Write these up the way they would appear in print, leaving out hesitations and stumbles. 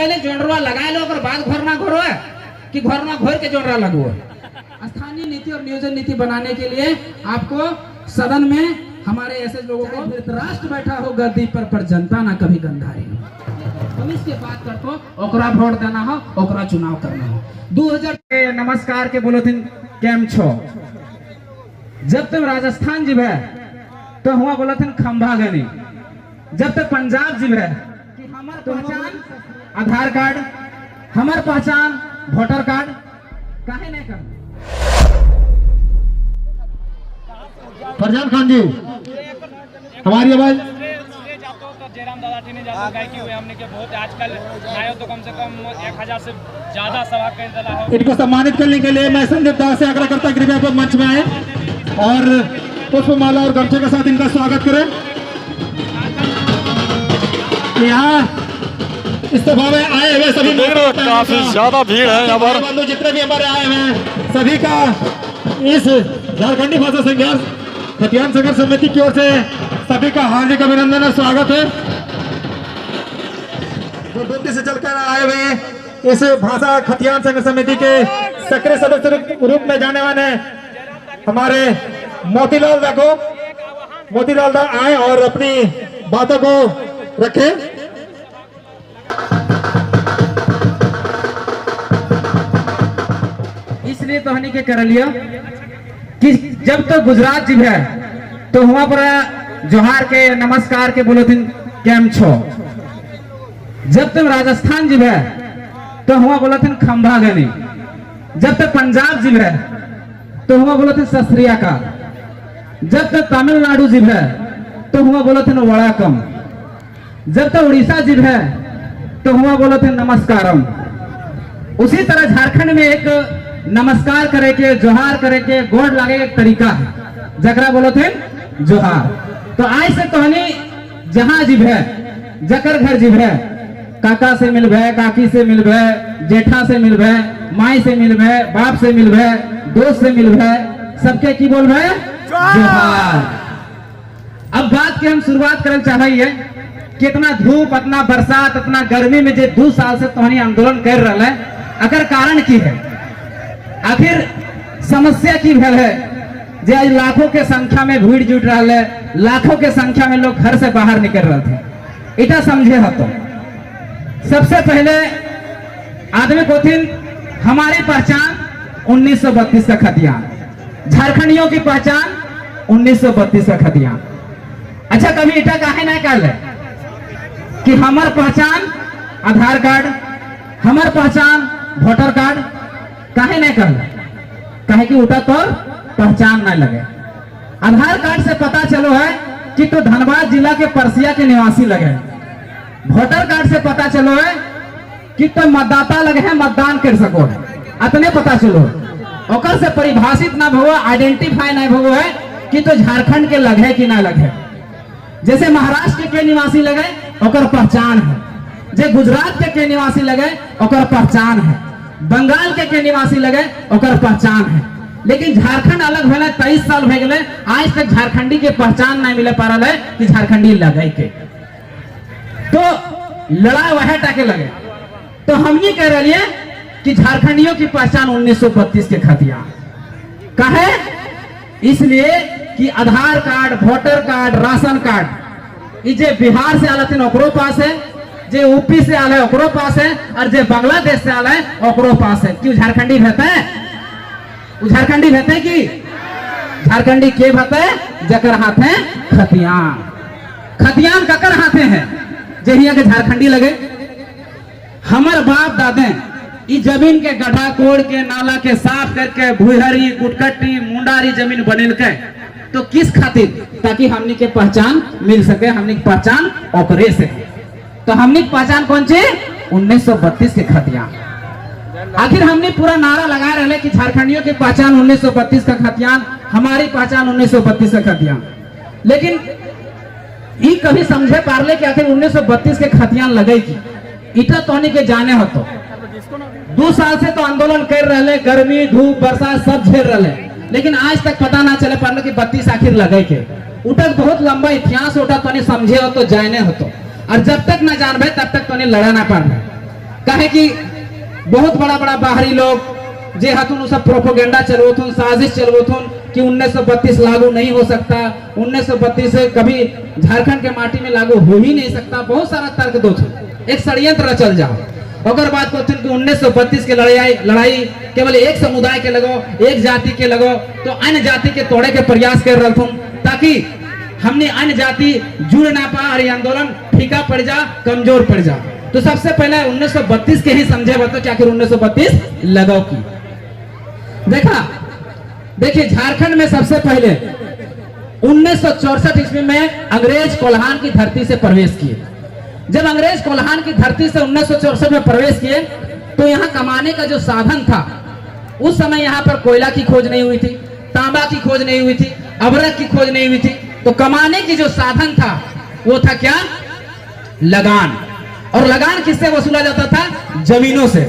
पहले जोड़वा लगा लो और बाद घोरना घोरो कि घोरना घोर के जोड़वा लगो। स्थानीय नीति और नियोजन नीति बनाने के लिए आपको सदन में हमारे ऐसे लोगों को धृतराष्ट्र बैठा हो गद्दी पर जनता ना कभी गंधारी हो। हम इसके बात करतो ओकरा वोट देना हो, ओकरा चुनाव करना हो। 2000 के नमस्कार के बोलोथिन केम छो। जब तक राजस्थान जीव है तो हुआ बोलोथिन खंभा गनी। जब तक पंजाब जीव है कि हमार पहचान आधार कार्ड, हमार पहचान वोटर कार्ड काहे नहीं कर। फरजान खान जी हमारी आवाज जयराम दादा टीने जातो गायकी हुए हमने के बहुत आजकल आयो तो कम से कम 1000 से ज्यादा सभा कर दला हो। इनको सम्मानित करने के लिए मैं संदीप दास से आग्रह करता कृपया आप मंच में आए और पुष्पमाला और गमछे के साथ इनका स्वागत करें। यहाँ इस सभा में आए हुए सभी काफी ज्यादा भीड़ है यहाँ पर। जितने भी हमारे आए हैं सभी का इस झारखंडी भाषा संघर्ष खतियान संघर्ष समिति की ओर से सभी का हार्दिक अभिनंदन और स्वागत है। बुद्धि से चलकर आए हुए इस भाषा खतियान संघर्ष समिति के सक्रिय सदस्य रूप में जाने वाले हमारे मोतीलाल दा को, मोतीलाल दा आए और अपनी बातों को रखें। इसलिए तो हनी के कर लिया कि जब तो गुजरात जीव है तो वहां पर जोहार के नमस्कार के बोलोथिन केम छो। जब तक राजस्थान जीव है तो वहां बोलोथिन खंभा गनी। जब तक पंजाब जीव है तो वहां बोलोथिन सत श्री अकाल। जब तक तमिलनाडु जीव है तो वहां बोलोथिन वड़ाकम। जब तक उड़ीसा जीव है तो वहां बोलोथिन नमस्कारम। उसी तरह झारखंड में एक नमस्कार करे के, जोहार करे के, गोड़ लागे एक तरीका है जकरा बोलो थे जोहार। तो आज से कहनी जहां जीव है, जकर घर जीव है, काका से मिल भय, काकी से मिल भय, जेठा से मिल भय, माई से मिल भय, बाप से मिल भय, दोस्त से मिल भय, सबके की बोल भय जोहार। अब बात की हम शुरुआत करना चाहिए कि इतना धूप, इतना बरसात, इतना गर्मी में जे 2 साल से तोहनी आंदोलन कर रहा है, अगर कारण की है, आखिर समस्या की भेल है जे आज लाखों के संख्या में भीड़ जुट रहा है, लाखों के संख्या में लोग घर से बाहर निकल रहे थे। इतना समझे हो तो सबसे पहले आदमी को थी हमारी पहचान 1932 का खतियान, झारखंडियों की पहचान 1932 का खतियान। अच्छा कभी इटा काहे नहीं कर ले कि हमार पहचान आधार कार्ड, हमार पहचान वोटर कार्ड काहे नहीं कर ले? काहे कि उठा तो पहचान नहीं लगे। आधार कार्ड से पता चलो है कि तो धनबाद जिला के परसिया के निवासी लगे। वोटर कार्ड से पता चलो है कि तो मतदाता लगे हैं, मतदान कर सको है, अतने पता चलो। ओकर से परिभाषित ना भगो, आइडेंटिफाई नहीं भगो है कि तो झारखंड के लगे कि ना लगे। जैसे महाराष्ट्र के निवासी लगे ओकर पहचान है, जे गुजरात के निवासी लगे ओकर पहचान है, बंगाल के निवासी लगे ओकर पहचान है। लेकिन झारखंड अलग भेले 23 साल भे गए, आज तक झारखंडी के पहचान नहीं मिले पा रहा है कि झारखंडी लगे के। तो लड़ाई वह टाके लगे। तो हम ये कह रहे हैं कि झारखंडियों की पहचान 1932 के खतियान कहे, इसलिए कि Aadhaar card, voter card, ration card जे बिहार से आल थे ओकरो पास है, जे यूपी से आल है ओकरो पास है, और जे बांग्लादेश से आल है ओकरो पास है। क्यों झारखंडी रहते हैं? झारखंडी रहते हैं कि झारखंडी के भते जकर हाथ है खतियान। खतियान ककर हाथे हैं जे हिया के झारखंडी लगे। हमार बाप दादे इस जमीन के गड्ढा कोड़ के, नाला के साफ करके, भूहरी, कुटकट्टी, मुंडारी जमीन बनेल के, तो किस खातिर? ताकि हमनी के पहचान मिल सके। हमनी की पहचान ओकरे से। तो हमनी की पहचान कौन सी? 1932 के खतियान। आखिर हमने पूरा नारा लगा रहे कि झारखंडियों की पहचान 1932 का खतियान, हमारी पहचान 1932 का खतियान। लेकिन ये कभी समझे पारले कि आखिर 1932 के खतियान लगेगी? इतना तो नहीं के जाने हो तो 2 साल से तो आंदोलन कर रहे, गर्मी, धूप, बरसात सब झेल रहे, लेकिन आज तक पता ना चले पारले कि 32 आखिर लगे के। उठक बहुत लंबा इतिहास उठा तो नहीं समझे हो तो जाने हो तो, और जब तक ना जानबे तब तक तो नहीं लड़ा ना पार। कहे कि बहुत बड़ा बड़ा बाहरी लोग जे हथुन सब प्रोपोगेंडा चलवथुन, साजिश चलवथुन कि 1932 लागू नहीं हो सकता, 1932 से कभी झारखंड के माटी में लागू हो ही नहीं सकता, बहुत सारा तर्क दो थे, एक षड्यंत्र चल जाओ। अगर बात करते हैं कि 1932 के लड़ाई केवल एक समुदाय के लगो, एक जाति के लगो, तो अन्य जाति के तोड़े के प्रयास कर रहा था ताकि हमने अन्य जाति जुड़ ना पा और ये आंदोलन फीका पड़ जा, कमजोर पड़ जा। तो सबसे पहले 1932 के ही समझे बताओ कि आखिर 1932 लगाओ की देखा। देखिए झारखंड में सबसे पहले 1964 ईस्वी में अंग्रेज कोल्हान की धरती से प्रवेश किए। जब अंग्रेज कोल्हान की धरती से 1964 में प्रवेश किए तो यहाँ कमाने का जो साधन था, उस समय यहाँ पर कोयला की खोज नहीं हुई थी, तांबा की खोज नहीं हुई थी, अबरक की खोज नहीं हुई थी। तो कमाने की जो साधन था वो था क्या? लगान। और लगान किससे वसूला जाता था? जमीनों से।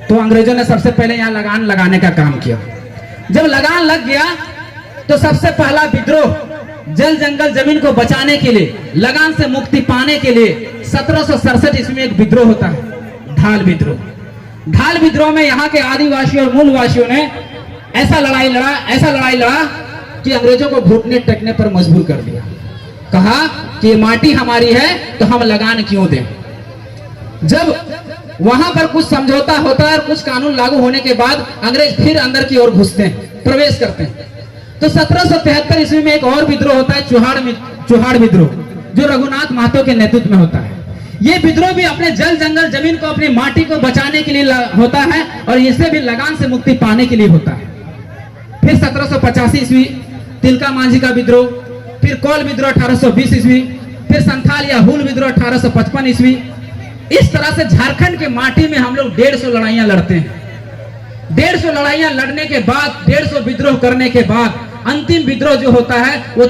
तो अंग्रेजों ने सबसे पहले यहाँ लगान लगाने का काम किया। जब लगान लग गया तो सबसे पहला विद्रोह जल जंगल जमीन को बचाने के लिए, लगान से मुक्ति पाने के लिए 1767 ईस्वी में एक विद्रोह होता है, ढाल विद्रोह। ढाल विद्रोह में यहाँ के आदिवासियों और मूलवासियों ने ऐसा लड़ाई लड़ा कि अंग्रेजों को घुटने टेकने पर मजबूर कर दिया। कहा कि माटी हमारी है तो हम लगान क्यों दें। जब वहां पर कुछ समझौता होता है और कुछ कानून लागू होने के बाद अंग्रेज फिर अंदर की ओर घुसते हैं, प्रवेश करते हैं। तो 1773 ईस्वी में एक और विद्रोह होता है, चुहाड़ विद्रोह, जो रघुनाथ महतो के नेतृत्व में होता है। ये विद्रोह भी अपने जल जंगल जमीन को, अपनी माटी को बचाने के लिए होता है और इससे भी लगान से मुक्ति पाने के लिए होता है। फिर 1785 ईस्वी तिलका मांझी का विद्रोह, फिर कोल विद्रोह 1820 ईस्वी, फिर संथाल या हुल विद्रोह 1855 ईस्वी। इस तरह से झारखंड के माटी में हम लोग 150 लड़ाइयां लड़ते हैं। 150 लड़ाइयां लड़ने के बाद, 150 विद्रोह करने के बाद अंतिम विद्रोह जो होता है वो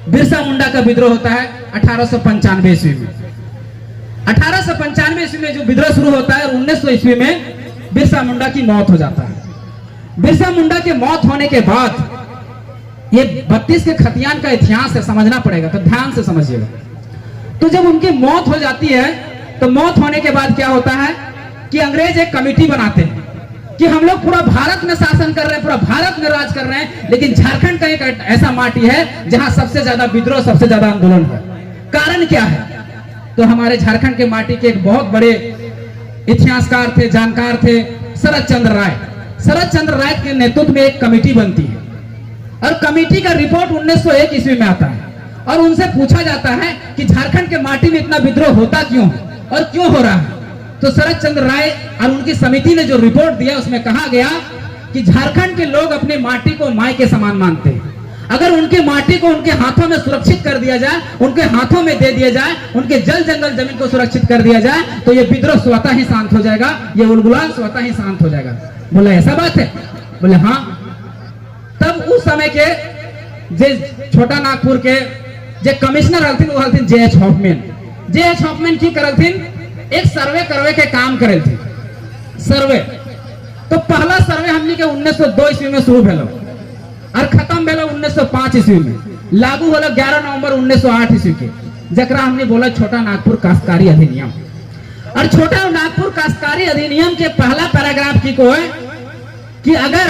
बिरसा मुंडा का विद्रोह होता है 1895 ईस्वी में। 1895 ईस्वी में जो विद्रोह शुरू होता है, 1900 ईस्वी में बिरसा मुंडा की मौत हो जाता है। बिरसा मुंडा की मौत होने के बाद ये 32 के खतियान का इतिहास है, समझना पड़ेगा, तो ध्यान से समझिएगा। तो जब उनकी मौत हो जाती है तो मौत होने के बाद क्या होता है कि अंग्रेज एक कमेटी बनाते हैं कि हम लोग पूरा भारत में शासन कर रहे हैं, पूरा भारत में राज कर रहे हैं, लेकिन झारखंड का एक ऐसा माटी है जहां सबसे ज्यादा विद्रोह, सबसे ज्यादा आंदोलन है। कारण क्या है? तो हमारे झारखंड के माटी के एक बहुत बड़े इतिहासकार थे, जानकार थे, शरद चंद्र राय। शरद चंद्र राय के नेतृत्व में एक कमेटी बनती है और कमेटी का रिपोर्ट 1901 ईस्वी में आता है और उनसे पूछा जाता है कि झारखंड के माटी में इतना विद्रोह होता क्यों है और क्यों हो रहा है। तो शरद चंद्र राय और उनकी समिति ने जो रिपोर्ट दिया उसमें कहा गया कि झारखंड के लोग अपने माटी को माई के समान मानते हैं। अगर उनके माटी को उनके हाथों में सुरक्षित कर दिया जाए, उनके हाथों में दे दिया जाए, उनके जल जंगल जमीन को सुरक्षित कर दिया जाए, तो ये विद्रोह स्वतः ही शांत हो जाएगा, ये उलगुलान स्वतः ही शांत हो जाएगा। बोले ऐसा बात है? बोले हाँ। तब उस समय के जे छोटा नागपुर के जे कमिश्नर हलथिन वो हलथिन जे.एच. हॉफमैन। जे.एच. हॉफमैन की करलथिन एक सर्वे करवे के काम करे थे। सर्वे तो पहला सर्वे हमने के 1902 ईस्वी में शुरू भेलो और खत्म भेलो 1905 ईस्वी में। लागू होलो 11 नवंबर 1908 ईस्वी के, जकरा हमने बोला छोटा नागपुर काश्तकारी अधिनियम। और छोटा नागपुर काश्तकारी अधिनियम के पहला पैराग्राफ की को है कि अगर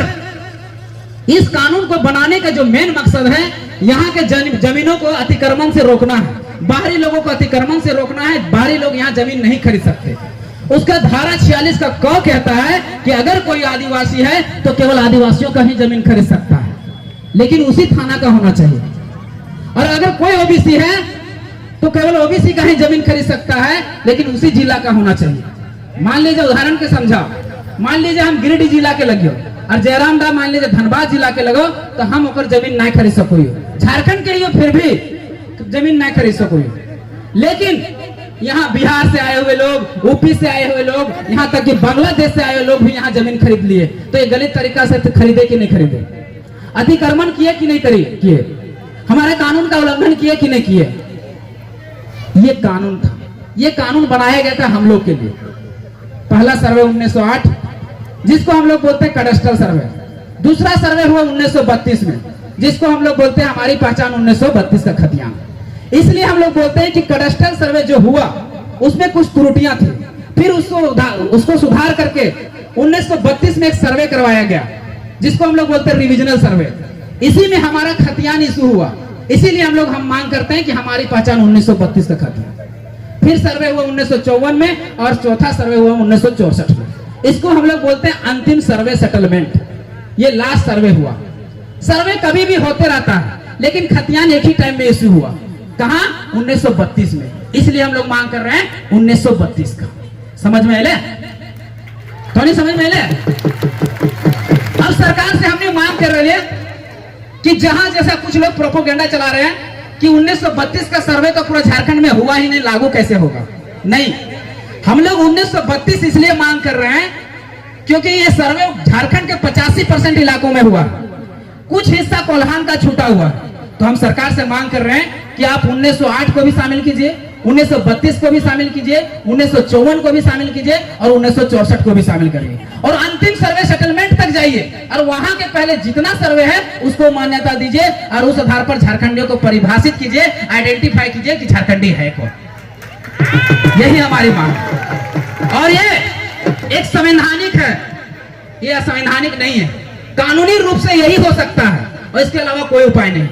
इस कानून को बनाने का जो मेन मकसद है, यहाँ के जमीनों को अतिक्रमण से रोकना है, बाहरी लोगों को अतिक्रमण से रोकना है, बाहरी लोग यहाँ जमीन नहीं खरीद सकते। उसका धारा 46 का क कहता है कि अगर कोई आदिवासी है तो केवल आदिवासियों का ही जमीन खरीद सकता है, लेकिन उसी थाना का होना चाहिए। और अगर कोई ओबीसी है तो केवल ओबीसी का ही जमीन खरीद सकता है, लेकिन उसी जिला का होना चाहिए। मान लीजिए, उदाहरण के समझा, मान लीजिए हम गिरिडीह जिला के लगियो और जयराम दा मान लीजिए धनबाद जिला के लगो, तो हम ओकर जमीन नहीं खरीद सको। झारखंड के लिए फिर भी जमीन नहीं खरीद सको। लेकिन यहाँ बिहार से आए हुए लोग, यूपी से आए हुए लोग, यहाँ तक कि बांग्लादेश से आए हुए लोग भी यहाँ जमीन खरीद लिए। तो ये गलत तरीका से खरीदे कि नहीं खरीदे? अतिक्रमण किए कि नहीं किए? हमारे कानून का उल्लंघन किए कि नहीं किए? ये कानून था, ये कानून बनाया गया था हम लोग के लिए। पहला सर्वे 1908 जिसको हम लोग बोलते हैं कैडस्ट्रल सर्वे। दूसरा सर्वे हुआ 1932 में, जिसको हम लोग बोलते हैं हमारी पहचान 1932 का खतियान। इसलिए हम लोग बोलते हैं कि कैडस्ट्रल सर्वे जो हुआ उसमें कुछ त्रुटियां थी। फिर उसको सुधार करके 1932 में एक सर्वे करवाया गया, जिसको हम लोग बोलते हैं रिविजनल सर्वे। इसी में हमारा खतियान इशू हुआ, इसीलिए हम मांग करते हैं कि हमारी पहचान 1932 का खतियान। फिर सर्वे हुआ 1954 में और चौथा सर्वे हुआ 1964 में। इसको हम लोग बोलते हैं अंतिम सर्वे सेटलमेंट। ये लास्ट सर्वे हुआ। सर्वे कभी भी होते रहता है, लेकिन खतियान एक ही टाइम में इशू हुआ। कहां? 1932 में। इसलिए हम लोग मांग कर रहे हैं 1932 का। समझ में आए? तो नहीं समझ में आए? अब सरकार से हमने मांग कर रहे हैं कि जहां जैसा कुछ लोग प्रोपोगेंडा चला रहे हैं कि 1932 का सर्वे तो पूरा झारखंड में हुआ ही नहीं, लागू कैसे होगा? नहीं, हम लोग 1932 इसलिए मांग कर रहे हैं क्योंकि ये सर्वे झारखंड के 85% इलाकों में हुआ, कुछ हिस्सा कोल्हान का छूटा हुआ। तो हम सरकार से मांग कर रहे हैं कि आप 1908 को भी शामिल कीजिए, 1932 को भी शामिल कीजिए, 1954 को भी शामिल कीजिए और 1964 को भी शामिल करिए और अंतिम सर्वे सेटलमेंट तक जाइए और वहां के पहले जितना सर्वे है उसको मान्यता दीजिए और उस आधार पर झारखंडियों को परिभाषित कीजिए, आइडेंटिफाई कीजिए कि झारखंडी है कौन। यही हमारी मांग है। और ये एक संवैधानिक है, ये असंवैधानिक नहीं है। कानूनी रूप से यही हो सकता है और इसके अलावा कोई उपाय नहीं।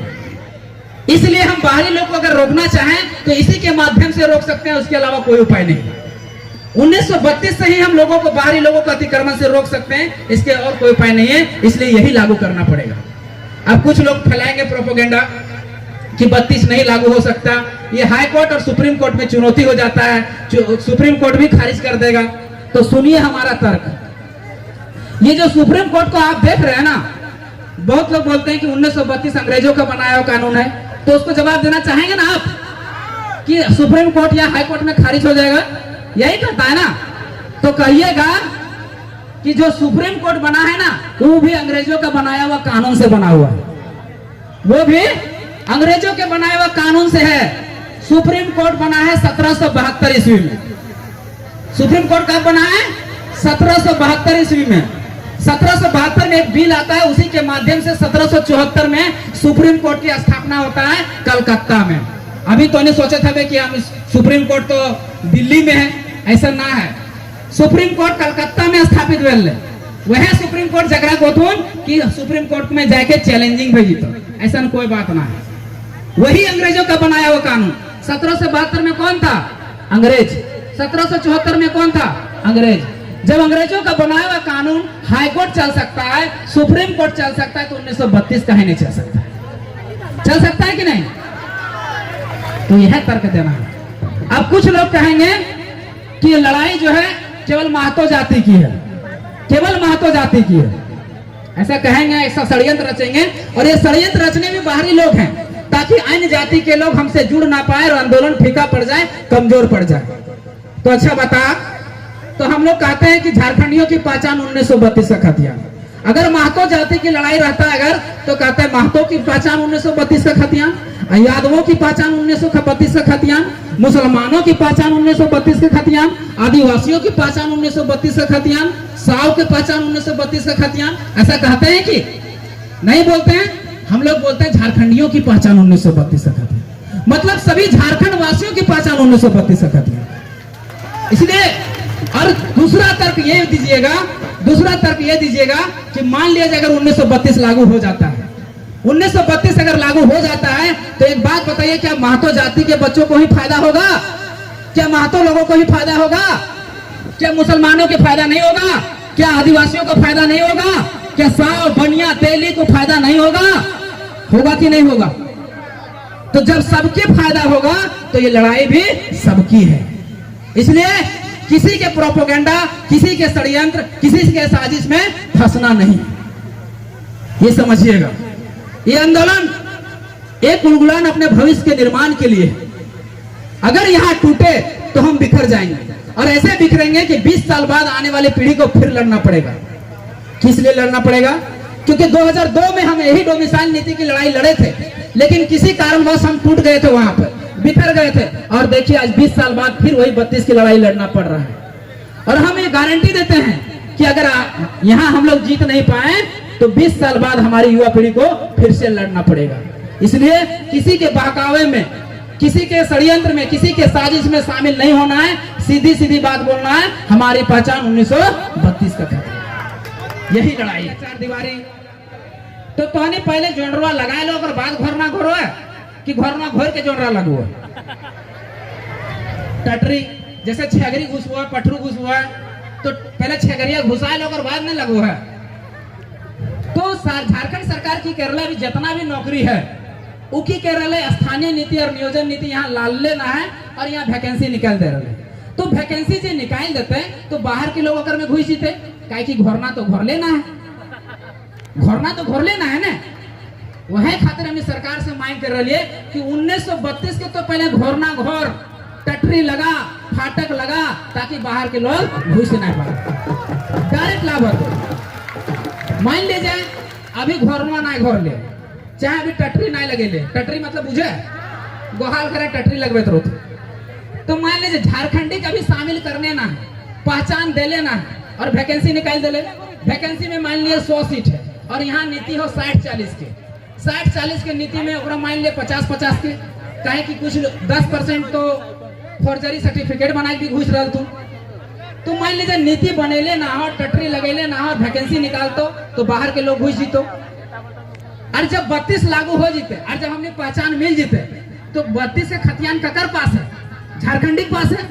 इसलिए हम बाहरी लोग को अगर रोकना चाहें तो इसी के माध्यम से रोक सकते हैं, उसके अलावा कोई उपाय नहीं। 1932 से ही हम लोगों को, बाहरी लोगों को अतिक्रमण से रोक सकते हैं, इसके और कोई उपाय नहीं है। इसलिए यही लागू करना पड़ेगा। अब कुछ लोग फैलाएंगे प्रोपोगेंडा कि 32 नहीं लागू हो सकता, ये हाई कोर्ट और सुप्रीम कोर्ट में चुनौती हो जाता है, सुप्रीम कोर्ट भी खारिज कर देगा। तो सुनिए हमारा तर्क। ये जो सुप्रीम कोर्ट को आप देख रहे हैं ना, बहुत लोग बोलते हैं कि 1932 अंग्रेजों का बनाया हुआ कानून है, तो उसको जवाब देना चाहेंगे ना आप कि सुप्रीम कोर्ट या हाई कोर्ट में खारिज हो जाएगा? यही करता है ना। तो कहिएगा कि जो सुप्रीम कोर्ट बना है ना, वो भी अंग्रेजों का बनाया हुआ कानून से बना हुआ है, वो भी अंग्रेजों के बनाया हुआ कानून से है। सुप्रीम कोर्ट बना है 1772 ईस्वी में। सुप्रीम कोर्ट कब बना है? 1772 ईस्वी में। 1772 में एक बिल आता है, उसी के माध्यम से 1774 में सुप्रीम कोर्ट की स्थापना होता है कलकत्ता में। अभी तो नहीं सोचे थे कि हम सुप्रीम कोर्ट तो दिल्ली में है, ऐसा ना है। सुप्रीम कोर्ट कलकत्ता में स्थापित हुए, वह सुप्रीम कोर्ट जगरा गोथुन कि सुप्रीम कोर्ट में जाके चैलेंजिंग भेजी, तो ऐसा कोई बात ना है। वही अंग्रेजों का बनाया हुआ कानून। 1772 में कौन था? अंग्रेज। 1774 में कौन था? अंग्रेज। जब अंग्रेजों का बनाया हुआ कानून हाई कोर्ट चल सकता है, सुप्रीम कोर्ट चल सकता है, तो 1932 का ही नहीं चल सकता? चल सकता है कि नहीं? तो यह तर्क देना है। अब कुछ लोग कहेंगे कि ये लड़ाई जो है केवल महतो जाति की है, केवल महतो जाति की है, ऐसा कहेंगे, ऐसा षड्यंत्र रचेंगे। और ये षड्यंत्र रचने में बाहरी लोग हैं, ताकि अन्य जाति के लोग हमसे जुड़ ना पाए और आंदोलन फीका पड़ जाए, कमजोर पड़ जाए। तो अच्छा बता, तो हम लोग कहते हैं कि झारखंडियों की पहचान 1932 का खतियान। अगर महतो जाति की लड़ाई रहता है अगर, तो कहते हैं महतो की पहचान 1932 का खतियान, यादवों की पहचान 1932 का खतियान, मुसलमानों की पहचान 1932 का खतियान, आदिवासियों की पहचान 1932 का खतियान, साव की पहचान 1932 का खतियान। ऐसा कहते हैं कि नहीं बोलते हैं? हम लोग बोलते हैं झारखंडियों की पहचान 1932 का खतियान, मतलब सभी झारखंड वासियों की पहचान 1932 का खतियान। इसलिए और दूसरा तर्क ये दीजिएगा, दूसरा तर्क ये दीजिएगा कि मान लिया अगर 1932 लागू हो जाता है, 1932 अगर लागू हो जाता है, तो एक बात बताइए, क्या महतो जाति के बच्चों को ही फायदा होगा? क्या महतो लोगों को ही फायदा होगा? क्या मुसलमानों को फायदा नहीं होगा? क्या आदिवासियों को फायदा नहीं होगा? क्या साव, बनिया, तेली को फायदा नहीं होगा? होगा कि नहीं होगा? तो जब सबके फायदा होगा तो ये लड़ाई भी सबकी है। इसलिए किसी के प्रोपोगेंडा, किसी के षड्यंत्र, किसी के साजिश में फंसना नहीं, ये समझिएगा। ये आंदोलन एक उलगुलान अपने भविष्य के निर्माण के लिए, अगर यहाँ टूटे तो हम बिखर जाएंगे और ऐसे बिखरेंगे कि 20 साल बाद आने वाली पीढ़ी को फिर लड़ना पड़ेगा। किस लिए लड़ना पड़ेगा? क्योंकि 2002 में हम यही डोमिसाइल नीति की लड़ाई लड़े थे, लेकिन किसी कारणवश हम टूट गए थे, वहां पर बिखर गए थे। और देखिए आज 20 साल बाद फिर वही 32 की लड़ाई लड़ना पड़ रहा है। और हम ये गारंटी देते हैं कि अगर यहाँ हम लोग जीत नहीं पाए तो 20 साल बाद हमारी युवा पीढ़ी को फिर से लड़ना पड़ेगा। इसलिए किसी के बहकावे में, किसी के षड्यंत्र में, किसी के साजिश में शामिल नहीं होना है। सीधी सीधी बात बोलना है, हमारी पहचान 1932 का खतरा। यही लड़ाई है। चार दीवारी तो तोहनी पहले जोड़वा लगा लो, अगर बाद घर ना घोरो है कि घर ना घोर के जोड़वा लगो है। टटरी जैसे छेगरी घुस हुआ, पठरू घुस हुआ, तो पहले छेगरिया घुसा लो, अगर बाद में लगो है। तो झारखंड सरकार की केरला भी जितना भी नौकरी है उकी केरला स्थानीय नीति और नियोजन नीति यहाँ लाल लेना है और यहाँ वैकेंसी निकाल दे रहे। तो वैकेंसी से निकाल देते तो बाहर के लोग अगर में घुस जीते, काहे कि घोरना तो घोर लेना है, घोरना तो घोर लेना है ना। वही खातिर हमने सरकार से मांग कर रही है कि 1932 के तो पहले घोरना घोर, टटरी लगा, फाटक लगा, ताकि बाहर के लोग घुस ना पाए। डायरेक्ट लाभ होते। मान ले जाए अभी घोरना ना घोर ले, चाहे अभी टटरी ना लगे ले, टटरी मतलब बुझे गोहाल करे टटरी लगवे तो मान लीजिए झारखंडी का भी शामिल करने ना, पहचान दे लेना और वैकेंसी निकाल दे ले। वैकेंसी में मान लिया 100 सीट है और यहाँ नीति हो 60-40 के, 60-40 के नीति में ओकरा मान लिया 50-50 के, काहे कि कुछ 10% तो फॉर्जरी सर्टिफिकेट बना के घुस रहा तू। तो मान लीजिए नीति बनेले ना हो, टटरी लगेले ना हो, वैकेंसी निकालतो तो बाहर के लोग घुस जीतो। और जब 32 लागू हो जीते और जब हमने पहचान मिल जीते तो 32 से खतियान ककर पास है, झारखंडी के पास है,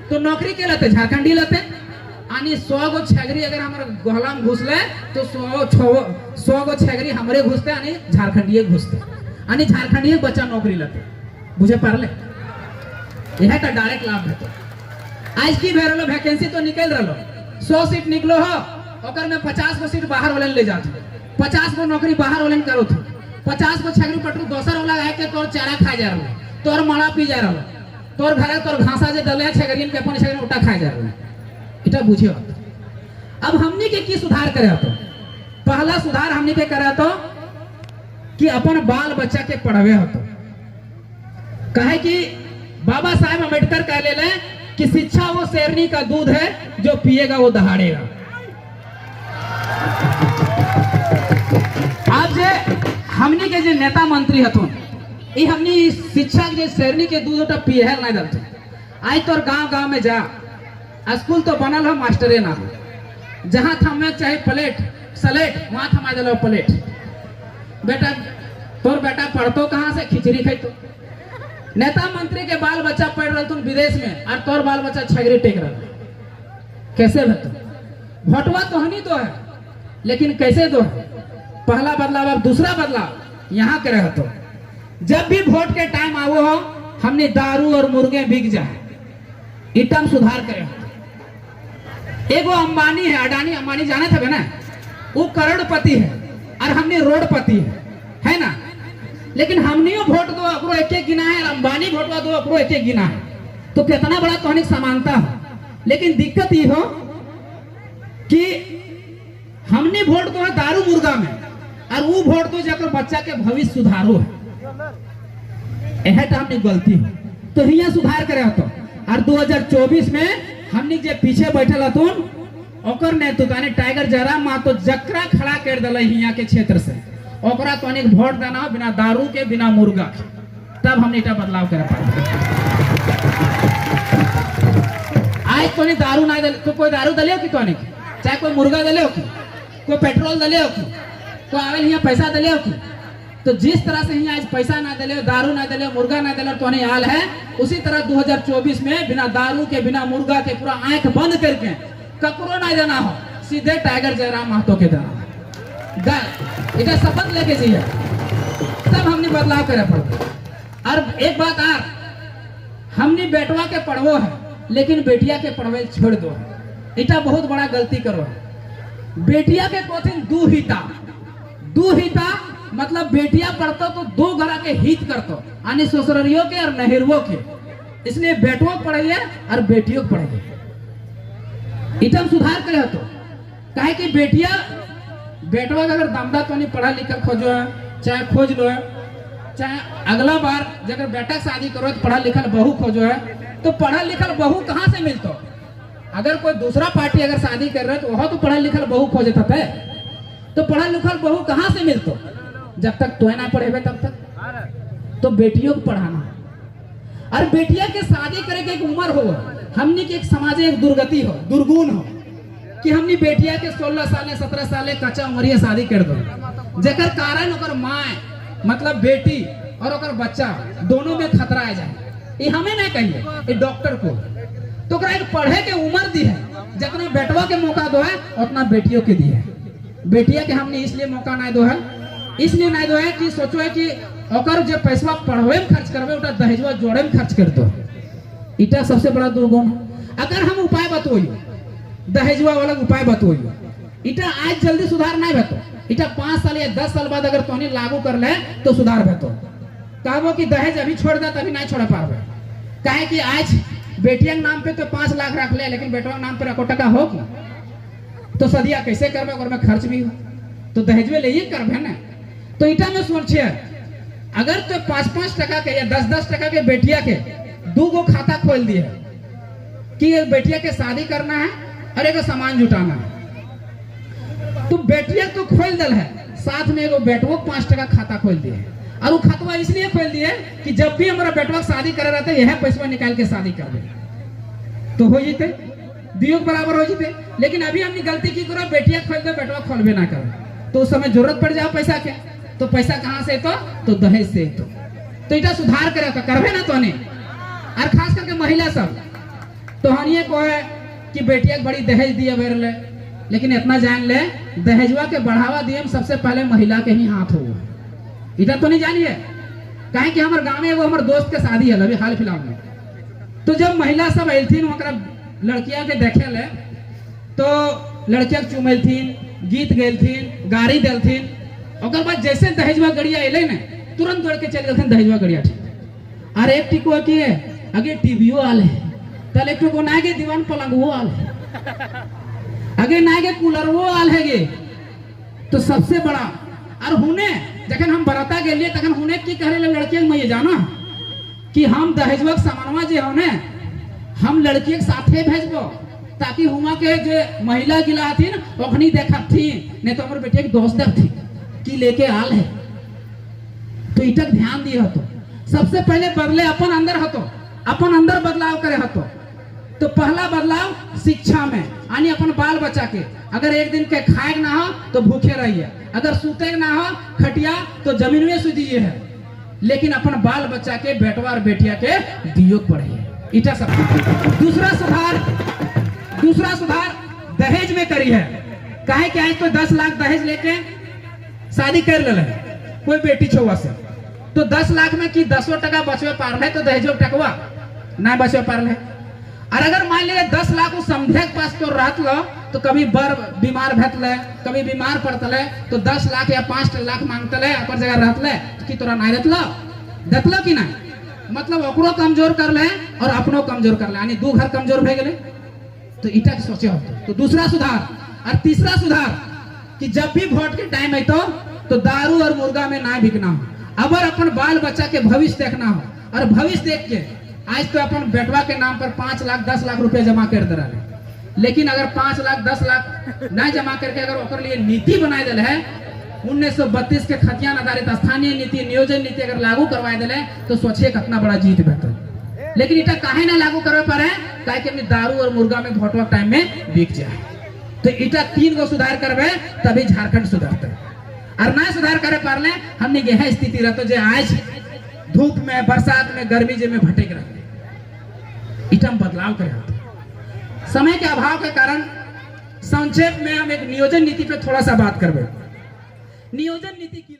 तो नौकरी के लेते झारखंडी लेते। यानी 100 गो छेगरी अगर हमारे गोहला में घुसले तो 100 गो छेगरी हमारे घुसते, यानी झारखंडी घुसते, यानी झारखंडी बच्चा नौकरी लेते। बुझे पारले, यह तो डायरेक्ट लाभ है। आज की भेलो वैकेंसी तो निकल रहा, 100 सीट निकलो हो, ओकर में 50 गो सीट बाहर वाले ले जाते, 50 गो नौकरी बाहर वाले करो थे, 50 गो छेगरी पटरू दोसर वाला है के तोर चारा खा जा रहा, तोर माड़ा पी जा रहा, तोर घर तोर घासा जे दले छेगरियन के अपन छेगरी उठा खा जा रहा। इटा बुझियो। अब हमनी के की सुधार करे तो पहला सुधार हमनी के करे तो कि अपन बाल बच्चा के पढ़ावे हो। तो कहे कि बाबा साहेब अम्बेडकर कह ले कि शिक्षा वो शेरनी का दूध है, जो पिएगा वो दहाड़ेगा। आज जे हमनी के जे नेता मंत्री हथुन, ये हमनी शिक्षा के शेरनी के दूध उठा पिए है नहीं दलते। आज तोर गांव में जा, स्कूल तो बनल हो, मास्टरे ना हो, जहां थमे चाहे प्लेट सलेट वहां थमा दिलो प्लेट। बेटा तोर बेटा पढ़तो कहां से, खिचड़ी खाइतो। नेता मंत्री के बाल बच्चा पढ़ रहा तुम विदेश में और तोर बाल बच्चा छगरी टेक रहा, कैसे भतो? भोटवा तो हनी तो है, लेकिन कैसे दो? पहला बदलाव। अब दूसरा बदलाव यहाँ करे तो जब भी वोट के टाइम आवो हो, हमने दारू और मुर्गे बिक जाए, इटम सुधार करे। एगो अंबानी है, अडानी अंबानी जाने थे ना, वो करोड़पति है और हमने रोडपति है ना। लेकिन हमने वोट दो अपरो एक गिना है, अंबानी वोटवा दो अपरो एक गिना है, तो कितना बड़ा तो समानता हो। लेकिन दिक्कत ये हो कि हमने वोट दो है दारू मुर्गा में और वो वोट दो जाकर बच्चा के भविष्य सुधारो है। यह तो हमने गलती हो, तो यहाँ सुधार करे तो। और 2024 में हमने जे पीछे बैठल हतुन ओकर नेतृत्व यानी टाइगर जयराम महतो जकरा खड़ा कर दिल यहाँ के क्षेत्र से, ओकरा तो वोट देना बिना दारू के, बिना मुर्गा के, तब हमने इतना बदलाव कर पाए। आज तो नहीं दारू ना दे, तो कोई दारू दले हो कि तो नहीं, चाहे कोई मुर्गा दले हो कि कोई पेट्रोल दले हो कि कोई आवे यहाँ पैसा दले हो कि। तो जिस तरह से यहाँ आज पैसा ना दले, दारू ना दले, मुर्गा ना दले, तो नहीं हाल है, उसी तरह 2024 में बिना दारू के, बिना मुर्गा के, पूरा आंख बंद करके ककरो ना देना हो, सीधे टाइगर जयराम महतो के देना। इधर शपथ लेके चाहिए, तब हमने बदलाव करे पड़ता। और एक बात और, हमने बेटवा के पढ़वो है, लेकिन बेटिया के पढ़वे छोड़ दो, इटा बहुत बड़ा गलती करो है। बेटिया के कोथिन दुहिता मतलब बेटिया पढ़तो तो दो घरा के हित करतो, यानी ससुरियों के और नहरवो के, इसलिए बेटवो पढ़िए और बेटियों पढ़िए। इटम सुधार करे तो काहे कि बेटवा अगर दमदा तो नहीं पढ़ा लिखा खोजो है, चाहे खोज लो है, चाहे अगला बार जब बेटा शादी करो तो पढ़ा लिखा बहू खोजो है, तो पढ़ा लिखा बहू कहाँ से मिलतो? अगर कोई दूसरा पार्टी अगर शादी कर रहे तो वह तो पढ़ा लिखा बहू खोजे थे, तो पढ़ा लिखा बहू कहाँ से मिलतो? जब तक तो ना पढ़ेबे तब तक। तो बेटियों को पढ़ाना, और बेटिया के शादी करे के एक उम्र हो, हमनी के एक समाज एक दुर्गति हो, दुर्गुण हो कि हमनी बेटिया के 16 साल 17 साल कच्चा उम्र शादी कर दो, जेकर कारण ओकर माँ मतलब बेटी और ओकर बच्चा दोनों में खतरा आ जाए। ये हमें नहीं कहिए, ये डॉक्टर को तो एक पढ़े के उम्र दी है, जितना बेटवा के मौका दो है उतना बेटियों के दी है। बेटिया के हमने इसलिए मौका नहीं दो है, इसलिए नहीं दो है कि सोचो है कि ओकर जो पैसा पढ़वे में खर्च करवे उटा दहेजवा जोड़े में खर्च कर दो। इटा सबसे बड़ा दुर्गुण। अगर हम उपाय बतोइयो, दहेजवा वाला उपाय बतोइयो, इटा आज जल्दी सुधार नहीं भेतो, इटा 5 साल या 10 साल बाद अगर तोनी लागू कर ले तो सुधार भेतो। कहबो कि दहेज अभी छोड़ दे तभी नहीं छोड़ पावे, काहे कि आज बेटिया के नाम पे तो 5 लाख रख ले, लेकिन बेटवा के नाम पे 1 टका हो तो सदिया कैसे करबे, और में खर्च भी हो तो दहेजवे ले ही करबे ना। तो इटा में सोचिए, अगर तो 5-5 टका के या 10-10 टका के बेटिया के 2 खाता खोल दिए कि बेटिया के शादी करना है और एक सामान जुटाना है, तो बेटिया तो खोल दल है, साथ में एगो बेटवो 5 टका खाता खोल दिए। और वो खतवा इसलिए खोल दिए कि जब भी हमारा बेटवा शादी करे रहते यह पैसा निकाल के शादी कर दे तो हो जीते, दियो बराबर हो जीते। लेकिन अभी हमने गलती की करो, बेटिया खोल दे बेटवा खोलबे ना करे, तो उस समय जरूरत पड़ जाओ पैसा के, तो पैसा कहाँ से तो दहेज से तो इटा सुधार करे करबे ना तो नहीं। और खास करके महिला सब तो हनिए को है कि बेटिया के बड़ी दहेज दिए बेर ले, लेकिन इतना जान ले दहेजवा के बढ़ावा दिए सबसे पहले महिला के ही हाथ हो। इधर तो नहीं जानिए, कहे कि हमारे गाँव में एगो हमारे दोस्त के शादी है अभी हाल फिलहाल में, तो जब महिला सब अथिन वहाँ लड़किया के देखे ले तो लड़किया चुमेलथिन, गीत गेलथिन, गाड़ी देलथिन, और बाद जैसे दहेजवा गड़िया अले ने तुरंत दौड़ के चल गए दहेजवा गड़िया ठीक। अरे एक टिको किए आगे टीवीओ आल है, तल एक को ना गे दीवान पलंग वो आल है, आगे ना गे कूलर वो आल है गे। तो सबसे बड़ा और हुने जखन हम बराता गेलिए तखन हुने की करे लड़किया में ये जाना कि हम दहेजवा सामानवा जे होने हम लड़की के साथे भेजबो, ताकि हुआ के जो महिला गिला हथिन ओखनी देखत थी, नहीं तो हमारे बेटे के दोस्त थी कि लेके आल है। तो इटक ध्यान दिए हतो, सबसे पहले बदले अपन अंदर हतो, अपन अंदर बदलाव करे हतो। तो पहला बदलाव शिक्षा में, यानी अपन बाल बच्चा के अगर एक दिन के खाए ना हो तो भूखे रहिए, अगर सूते ना हो खटिया तो जमीन में सुतिए है, लेकिन अपन बाल बच्चा के बेटवा और बेटिया के दियो पढ़िए। इटा सब दूसरा सुधार दहेज में करी है। काहे कि आज तो 10 लाख दहेज लेके शादी कर ले कोई बेटी छुआ से, तो 10 लाख में कि 10 टका बचवे पार है तो दहेजो टकवा ना बचवे पार है। और अगर मान लीजिए 10 लाख समझे के पास तो रहत लो, तो कभी बर बीमार भेटले, कभी बीमार पड़तले तो 10 लाख या 5 लाख मांगतले अपन जगह रहतले तो कि तोरा नहीं रहतलो देतलो कि नहीं, मतलब ओकरो कमजोर कर ले और अपनो कमजोर कर ले, यानी 2 घर कमजोर भे गए। तो इटा के सोचे होते। तो दूसरा सुधार। और तीसरा सुधार कि जब भी वोट के टाइम है तो दारू और मुर्गा में ना बिकना हो, अगर अपन बाल बच्चा के भविष्य देखना हो, और भविष्य देख के आज तो अपन बेटवा के नाम पर 5 लाख 10 लाख रुपया जमा कर दे रहे, लेकिन अगर 5 लाख 10 लाख ना जमा करके अगर ओकर लिए नीति बनाए दिल है 1932 के खतियान आधारित स्थानीय नीति नियोजन नीति अगर लागू करवाए दिले तो सोचिए कितना बड़ा जीत बेहतर। लेकिन इटा काहे ना लागू करवे पारे, काहे कि अपनी दारू और मुर्गा में वोटवा टाइम में बिक जाए। तो इटा 3 गो सुधार करवे तभी झारखंड सुधरते, और ना सुधार करे पारले हमने यह स्थिति रहते जो आज धूप में बरसात में गर्मी जे में भटक रहते। इटा बदलाव करे समय के अभाव के कारण संक्षेप में हम एक नियोजन नीति पे थोड़ा सा बात करबे। नियोजन नीति की